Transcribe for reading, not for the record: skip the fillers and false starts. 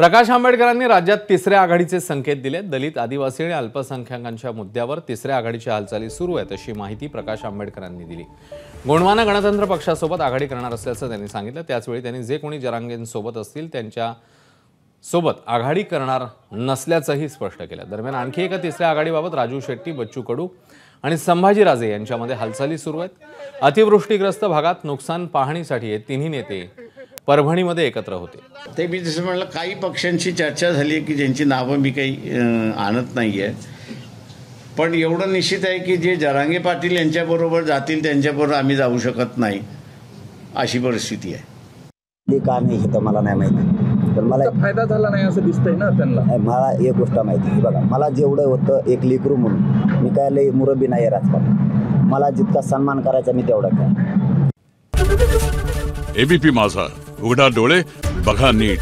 प्रकाश आंबेडकरांनी राज्यात तिसऱ्या आघाडीचे संकेत दिले। दलित, आदिवासी आणि अल्पसंख्याकांच्या मुद्द्यावर तिसऱ्या आघाडीच्या हालचाली सुरू आहेत अशी माहिती प्रकाश आंबेडकरांनी दिली। गोंडवाना गणतंत्र पक्षासोबत आघाडी करणार असल्याचं त्यांनी सांगितलं। त्याचवेळी त्यांनी जे कोणी जरांगेंसोबत असतील त्यांच्या सोबत आघाडी करणार नसल्याचंही स्पष्ट केलं। दरम्यान आणखी एका तिसऱ्या आघाडीबाबत राजू शेट्टी, बच्चू कडू आणि संभाजीराजे यांच्यामध्ये हालचाली सुरू आहेत। अतिवृष्टीग्रस्त भागात नुकसान पाहणीसाठी हे तिन्ही नेते परभणीमध्ये एकत्र होते। ते मी जसं म्हणलं, काही पक्षांची चर्चा झाली आहे की ज्यांची नावं मी काही आणत नाही आहे, पण एवढं निश्चित आहे की जे जरांगे पाटील यांच्याबरोबर जातील त्यांच्याबरोबर आम्ही जाऊ शकत नाही, अशी परिस्थिती आहे। ते का नाही हे तर मला नाही माहिती, पण मला फायदा झाला नाही असं दिसतंय ना त्यांना। मला एक गोष्ट माहिती आहे, बघा मला जेवढं होतं एक लेकरू म्हणून मी काय लई मुरब्बी नाही आहे राजकारण, मला जितका सन्मान करायचा मी तेवढा काय। एबीपी माझा, उघडा डोळे बघा नीट।